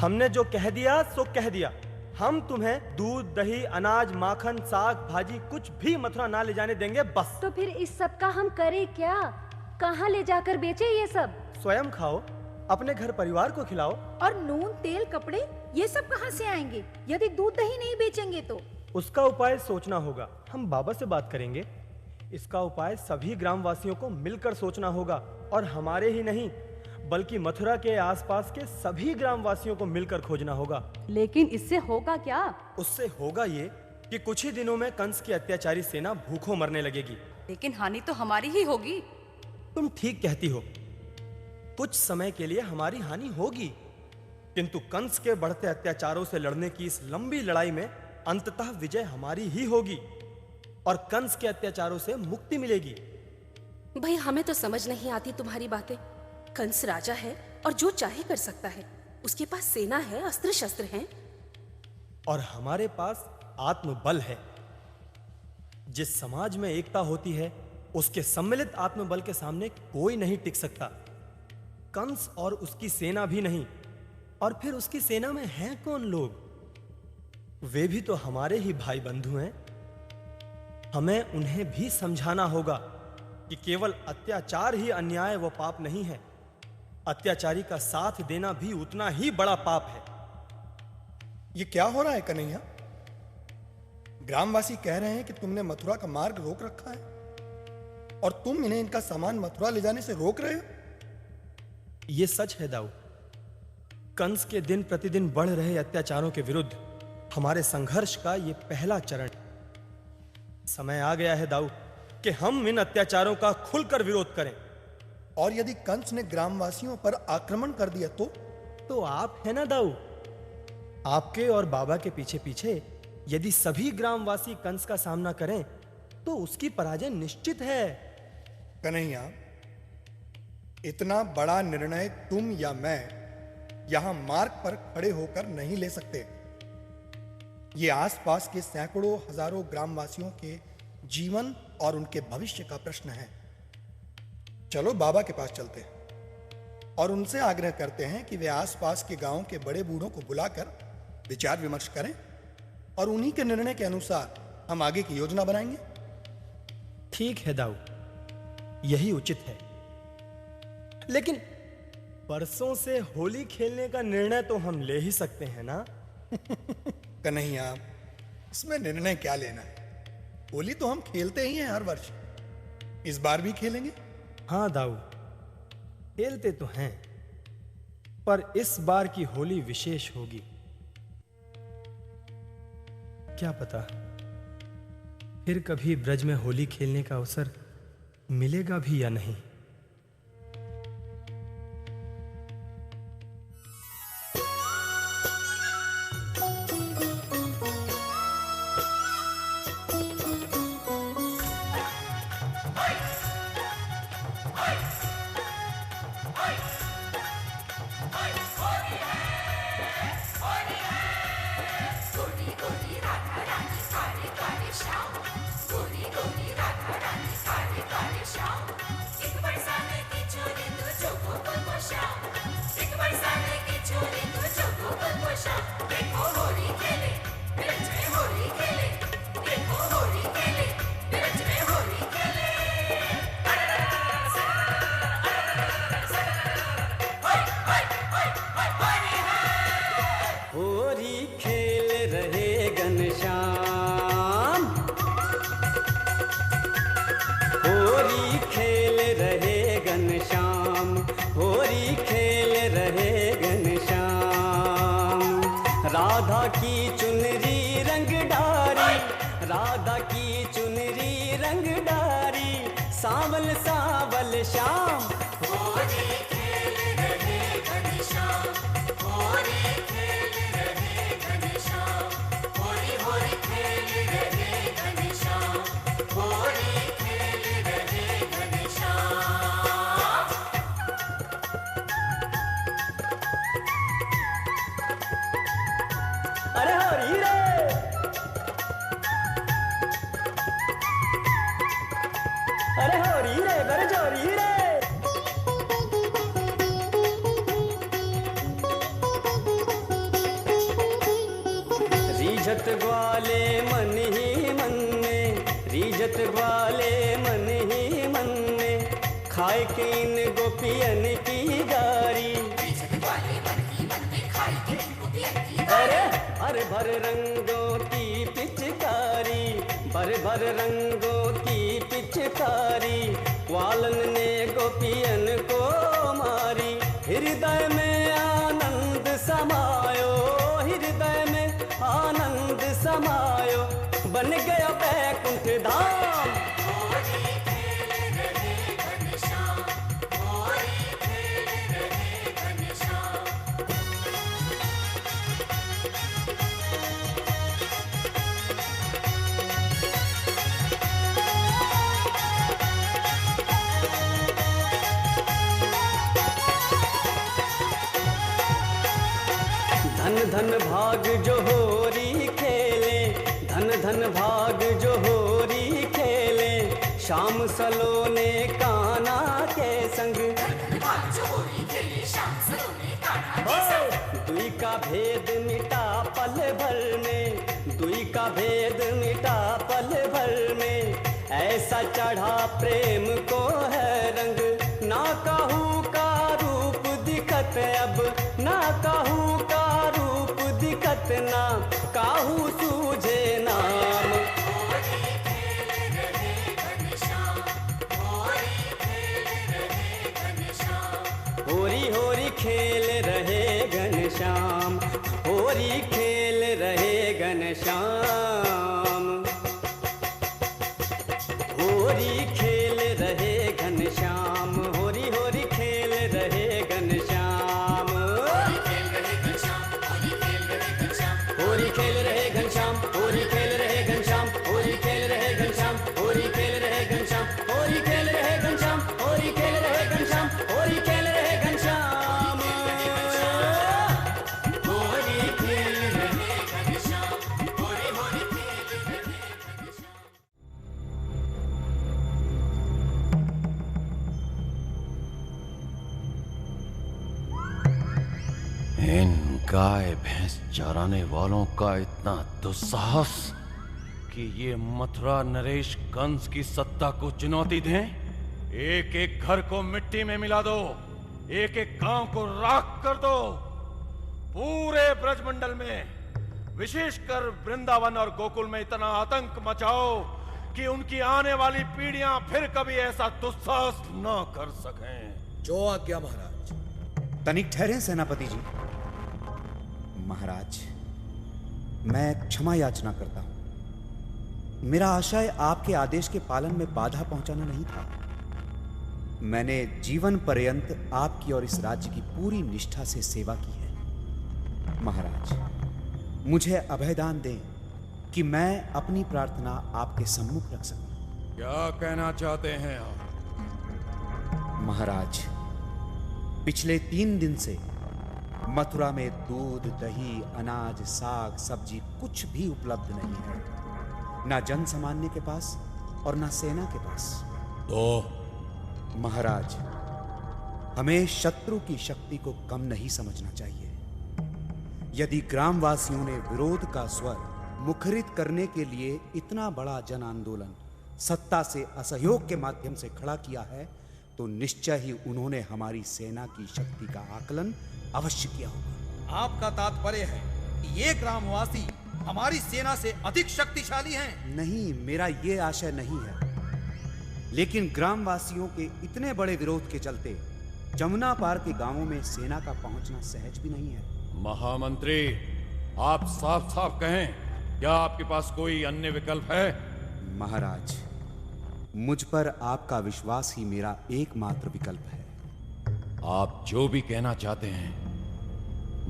हमने जो कह दिया सो कह दिया। हम तुम्हें दूध, दही, अनाज, माखन, साग, भाजी कुछ भी मथुरा ना ले जाने देंगे बस। तो फिर इस सब का हम करें क्या? कहाँ ले जाकर बेचे ये सब? स्वयं खाओ, अपने घर परिवार को खिलाओ। और नून, तेल, कपड़े ये सब कहाँ से आएंगे यदि दूध दही नहीं बेचेंगे तो? उसका उपाय सोचना होगा। हम बाबा से बात करेंगे। इसका उपाय सभी ग्रामवासियों को मिलकर सोचना होगा, और हमारे ही नहीं बल्कि मथुरा के आसपास के सभी ग्रामवासियों को मिलकर खोजना होगा। लेकिन इससे होगा क्या? उससे होगा ये कि कुछ ही दिनों में कंस की अत्याचारी सेना भूखों मरने लगेगी। लेकिन हानि तो हमारी ही होगी। तुम ठीक कहती हो, कुछ समय के लिए हमारी हानि होगी, किंतु कंस के बढ़ते अत्याचारों से लड़ने की इस लंबी लड़ाई में अंततः विजय हमारी ही होगी और कंस के अत्याचारों से मुक्ति मिलेगी। भाई हमें तो समझ नहीं आती तुम्हारी बातें। कंस राजा है और जो चाहे कर सकता है। उसके पास सेना है, अस्त्र शस्त्र हैं, और हमारे पास आत्मबल है। जिस समाज में एकता होती है उसके सम्मिलित आत्मबल के सामने कोई नहीं टिक सकता। कंस और उसकी सेना भी नहीं। और फिर उसकी सेना में हैं कौन लोग? वे भी तो हमारे ही भाई बंधु हैं। हमें उन्हें भी समझाना होगा कि केवल अत्याचार ही अन्याय व पाप नहीं है, अत्याचारी का साथ देना भी उतना ही बड़ा पाप है। ये क्या हो रहा है कन्हैया? ग्रामवासी कह रहे हैं कि तुमने मथुरा का मार्ग रोक रखा है और तुम इन्हें इनका सामान मथुरा ले जाने से रोक रहे हो। यह सच है दाऊ। कंस के दिन प्रतिदिन बढ़ रहे अत्याचारों के विरुद्ध हमारे संघर्ष का यह पहला चरण। समय आ गया है दाऊ कि हम इन अत्याचारों का खुलकर विरोध करें। और यदि कंस ने ग्रामवासियों पर आक्रमण कर दिया तो आप है ना दाऊ, आपके और बाबा के पीछे पीछे यदि सभी ग्रामवासी कंस का सामना करें तो उसकी पराजय निश्चित है। कन्हैया, इतना बड़ा निर्णय तुम या मैं यहां मार्ग पर खड़े होकर नहीं ले सकते। ये आसपास के सैकड़ों हजारों ग्रामवासियों के जीवन और उनके भविष्य का प्रश्न है। चलो बाबा के पास चलते हैं और उनसे आग्रह करते हैं कि वे आसपास के गांवों के बड़े बूढ़ों को बुलाकर विचार विमर्श करें और उन्हीं के निर्णय के अनुसार हम आगे की योजना बनाएंगे। ठीक है दाऊ, यही उचित है। लेकिन परसों से होली खेलने का निर्णय तो हम ले ही सकते हैं ना? कन्हैया, इसमें निर्णय क्या लेना है? होली तो हम खेलते ही हैं हर वर्ष। इस बार भी खेलेंगे। हाँ दाऊ, खेलते तो हैं, पर इस बार की होली विशेष होगी। क्या पता फिर कभी ब्रज में होली खेलने का अवसर मिलेगा भी या नहीं। राधा की चुनरी रंग डारी, राधा की चुनरी रंग डारी, सावल सावल श्याम। होली खेल रहे घनश्याम, होली खेल रहे घनश्याम, होली होली खेल रहे घनश्याम, होली खेल रहे घनश्याम। अरे हरी रे, अरे हरी रे बरजोरी रे। रीझत ग्वाले मन ही मन में, रीझत ग्वाले मन ही मन में, खाए के इन गोपियन की गारी। अरे भर भर रंगों की पिचकारी, भर भर रंगों की पिचकारी, ग्वालन ने गोपियन को मारी। हृदय में आनंद समायो, हृदय में आनंद समायो, बन गया बैकुंठ धाम। होरी खेल रहे घनश्याम, होरी खेल रहे घनश्याम। धन धन भाग जो होरी खेले, धन धन भाग जो होरी खेले, शाम सलोने कान्हा के संग। दुई का भेद मिटा पल भर में, दुई का भेद मिटा पल भर में, ऐसा चढ़ा प्रेम को है रंग। ना काहू का रूप दिखत अब, ना काहू का रूप दिखत, ना काहू सूझे नाम। होरी खेल रहे घनश्याम, होरी खेल रहे घनश्याम। होरी होरी खेल रहे घनश्याम, होरी खेल रहे घनश्याम, होरी खेल रहे घनश्याम, होरी होरी खेल रहे घनश्याम। होरी खेल रहे घनश्याम, होरी खेल रहे घनश्याम, होरी खेल रहे घनश्याम, होरी खेल रहे घनश्याम, होरी खेल रहे घनश्याम, होरी खेल रहे घनश्याम, होरी खेल रहे घनश्याम, होरी खेल रहे घनश्याम, होरी खेल रहे घनश्याम, होरी होरी खेल रहे घनश्याम। इन गाय भैंस चराने वालों का इतना दुस्साहस कि ये मथुरा नरेश कंस की सत्ता को चुनौती दें। एक एक घर को मिट्टी में मिला दो, एक एक गांव को राख कर दो। पूरे ब्रजमंडल में, विशेषकर वृंदावन और गोकुल में इतना आतंक मचाओ कि उनकी आने वाली पीढ़ियां फिर कभी ऐसा दुस्साहस न कर सकें। जो आज्ञा महाराज। तनिक ठहरें सेनापति जी। महाराज, मैं क्षमा याचना करता हूं। मेरा आशय आपके आदेश के पालन में बाधा पहुंचाना नहीं था। मैंने जीवन पर्यंत आपकी और इस राज्य की पूरी निष्ठा से सेवा की है। महाराज, मुझे अभयदान दें कि मैं अपनी प्रार्थना आपके सम्मुख रख सकूं। क्या कहना चाहते हैं आप? महाराज, पिछले 3 दिन से मथुरा में दूध, दही, अनाज, साग, सब्जी कुछ भी उपलब्ध नहीं है। ना जन सामान्य के पास और ना सेना के पास। तो महाराज, हमें शत्रु की शक्ति को कम नहीं समझना चाहिए। यदि ग्रामवासियों ने विरोध का स्वर मुखरित करने के लिए इतना बड़ा जन आंदोलन सत्ता से असहयोग के माध्यम से खड़ा किया है, तो निश्चय ही उन्होंने हमारी सेना की शक्ति का आकलन अवश्य किया होगा। आपका तात्पर्य है कि ये ग्रामवासी हमारी सेना से अधिक शक्तिशाली हैं? नहीं, मेरा ये आशय नहीं है। लेकिन ग्रामवासियों के इतने बड़े विरोध के चलते जमुना पार के गांवों में सेना का पहुंचना सहज भी नहीं है। महामंत्री, आप साफ साफ कहें, क्या आपके पास कोई अन्य विकल्प है? महाराज, मुझ पर आपका विश्वास ही मेरा एकमात्र विकल्प है। आप जो भी कहना चाहते हैं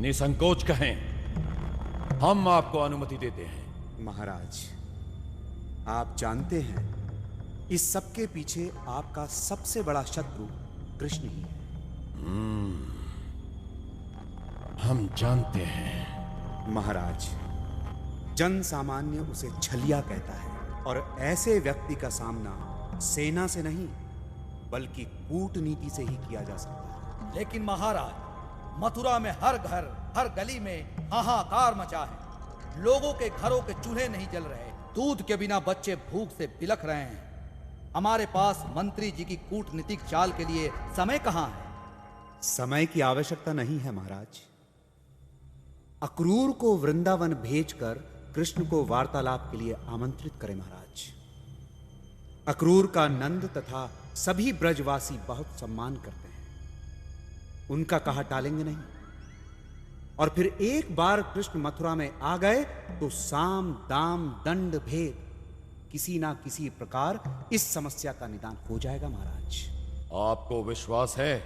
निसंकोच कहें, हम आपको अनुमति देते हैं। महाराज, आप जानते हैं इस सब के पीछे आपका सबसे बड़ा शत्रु कृष्ण ही है। हम जानते हैं। महाराज, जन सामान्य उसे छलिया कहता है और ऐसे व्यक्ति का सामना सेना से नहीं बल्कि कूटनीति से ही किया जा सकता है। लेकिन महाराज, मथुरा में हर घर, हर गली में हाहाकार मचा है। लोगों के घरों के चूल्हे नहीं जल रहे, दूध के बिना बच्चे भूख से बिलख रहे हैं। हमारे पास मंत्री जी की कूटनीतिक चाल के लिए समय कहां है? समय की आवश्यकता नहीं है महाराज। अक्रूर को वृंदावन भेजकर कृष्ण को वार्तालाप के लिए आमंत्रित करें महाराज। अक्रूर का नंद तथा सभी ब्रजवासी बहुत सम्मान करते हैं, उनका कहा टालेंगे नहीं। और फिर एक बार कृष्ण मथुरा में आ गए तो साम दाम दंड भेद किसी ना किसी प्रकार इस समस्या का निदान हो जाएगा महाराज। आपको विश्वास है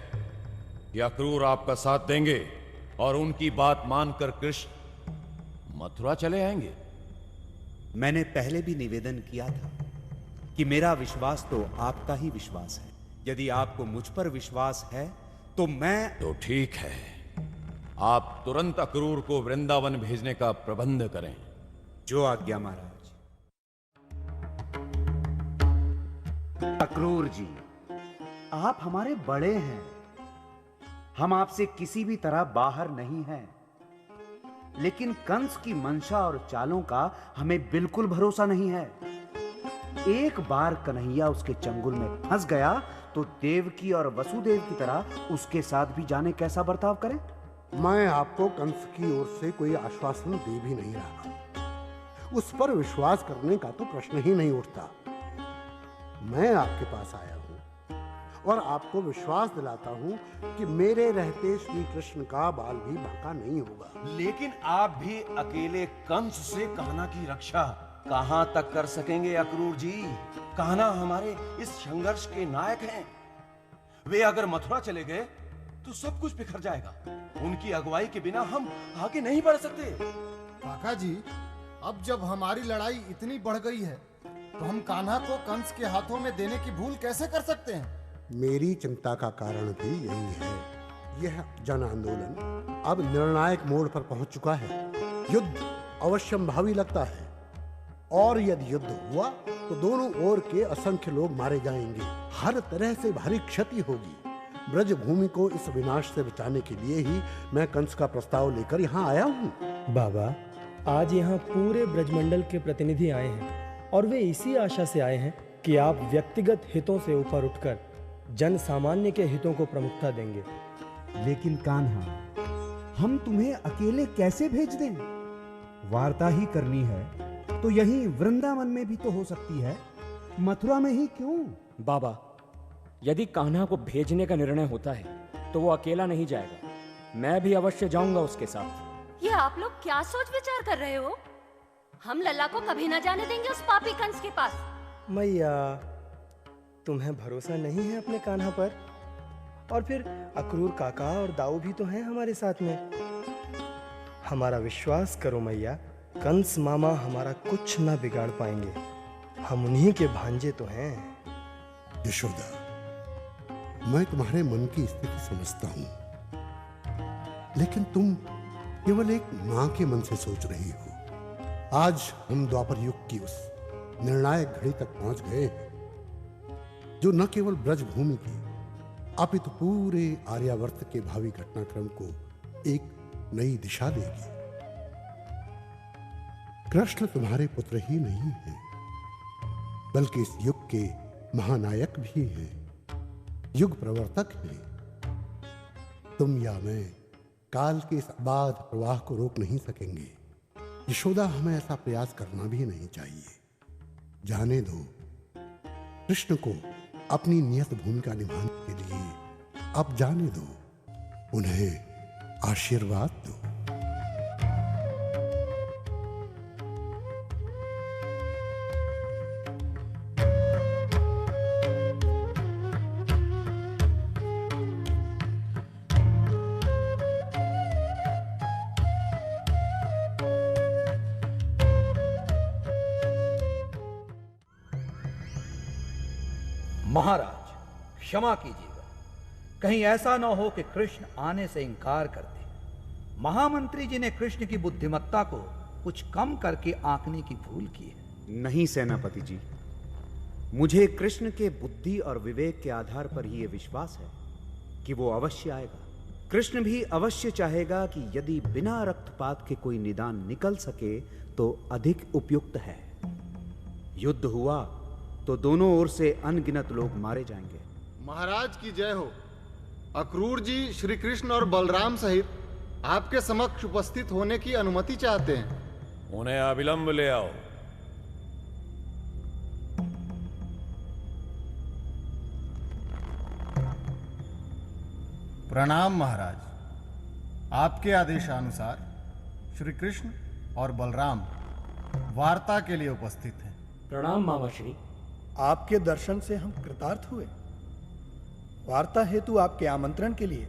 कि अक्रूर आपका साथ देंगे और उनकी बात मानकर कृष्ण मथुरा चले आएंगे? मैंने पहले भी निवेदन किया था कि मेरा विश्वास तो आपका ही विश्वास है। यदि आपको मुझ पर विश्वास है तो मैं तो ठीक है, आप तुरंत अक्रूर को वृंदावन भेजने का प्रबंध करें। जो आज्ञा महाराज। अक्रूर जी, आप हमारे बड़े हैं, हम आपसे किसी भी तरह बाहर नहीं हैं, लेकिन कंस की मंशा और चालों का हमें बिल्कुल भरोसा नहीं है। एक बार कन्हैया उसके चंगुल में फंस गया तो देवकी और वसुदेव की तरह उसके साथ भी जाने कैसा बर्ताव करें। मैं आपको कंस की ओर से कोई आश्वासन दे भी नहीं रहा, उस पर विश्वास करने का तो प्रश्न ही नहीं उठता। मैं आपके पास आया हूं और आपको विश्वास दिलाता हूं कि मेरे रहते श्री कृष्ण का बाल भी बांका नहीं होगा। लेकिन आप भी अकेले कंस से कान्हा की रक्षा कहां तक कर सकेंगे अक्रूर जी? कान्हा हमारे इस संघर्ष के नायक हैं। वे अगर मथुरा चले गए तो सब कुछ बिखर जाएगा। उनकी अगुवाई के बिना हम आगे नहीं बढ़ सकते। काका जी, अब जब हमारी लड़ाई इतनी बढ़ गई है तो हम कान्हा को कंस के हाथों में देने की भूल कैसे कर सकते हैं? मेरी चिंता का कारण भी यही है। यह जन आंदोलन अब निर्णायक मोड़ पर पहुंच चुका है। युद्ध अवश्यंभावी लगता है और यदि युद्ध हुआ तो दोनों ओर के असंख्य लोग मारे जाएंगे, हर तरह से भारी क्षति होगी। ब्रज भूमि को इस विनाश से बचाने के लिए ही मैं कंस का प्रस्ताव लेकर यहाँ आया हूँ। बाबा, आज यहाँ पूरे ब्रजमंडल के प्रतिनिधि आए हैं और वे इसी आशा से आए हैं कि आप व्यक्तिगत हितों से ऊपर उठकर जन सामान्य के हितों को प्रमुखता देंगे। लेकिन कान्हा, हम तुम्हें अकेले कैसे भेज दें? वार्ता ही करनी है तो यहीं वृंदावन में भी तो हो सकती है, मथुरा में ही क्यों? बाबा, यदि कान्हा को भेजने का निर्णय होता है तो वो अकेला नहीं जाएगा, मैं भी अवश्य जाऊंगा उसके साथ। ये आप लोग क्या सोच विचार कर रहे हो? हम लल्ला को कभी ना जाने देंगे उस पापी कंस के पास। मैया, तुम्हें भरोसा नहीं है अपने कान्हा पर? और फिर अक्रूर काका और दाऊ भी तो हैं हमारे साथ में। हमारा विश्वास करो मैया, कंस मामा हमारा कुछ ना बिगाड़ पाएंगे। हम उन्हीं के भांजे तो हैं। यशोदा, मैं तुम्हारे मन की स्थिति समझता हूं, लेकिन तुम केवल एक मां के मन से सोच रही हो। आज हम द्वापर युग की उस निर्णायक घड़ी तक पहुंच गए हैं जो न केवल ब्रजभूमि की अपितु पूरे आर्यावर्त के भावी घटनाक्रम को एक नई दिशा देगी। कृष्ण तुम्हारे पुत्र ही नहीं है, बल्कि इस युग के महानायक भी हैं, युग प्रवर्तक हैं। तुम या मैं काल के इस अबाध प्रवाह को रोक नहीं सकेंगे। यशोदा, हमें ऐसा प्रयास करना भी नहीं चाहिए। जाने दो, कृष्ण को अपनी नियत भूमिका निभाने के लिए अब जाने दो, उन्हें आशीर्वाद दो। महाराज, क्षमा कीजिएगा, कहीं ऐसा न हो कि कृष्ण आने से इनकार कर दे। महामंत्री जी ने कृष्ण की बुद्धिमत्ता को कुछ कम करके आंकने की भूल की है। नहीं सेनापति जी, मुझे कृष्ण के बुद्धि और विवेक के आधार पर ही यह विश्वास है कि वो अवश्य आएगा। कृष्ण भी अवश्य चाहेगा कि यदि बिना रक्तपात के कोई निदान निकल सके तो अधिक उपयुक्त है। युद्ध हुआ तो दोनों ओर से अनगिनत लोग मारे जाएंगे। महाराज की जय हो। अक्रूर जी श्री कृष्ण और बलराम सहित आपके समक्ष उपस्थित होने की अनुमति चाहते हैं। उन्हें अविलंब ले आओ। प्रणाम महाराज। आपके आदेशानुसार श्री कृष्ण और बलराम वार्ता के लिए उपस्थित हैं। प्रणाम मामा श्री। आपके दर्शन से हम कृतार्थ हुए। वार्ता हेतु आपके आमंत्रण के लिए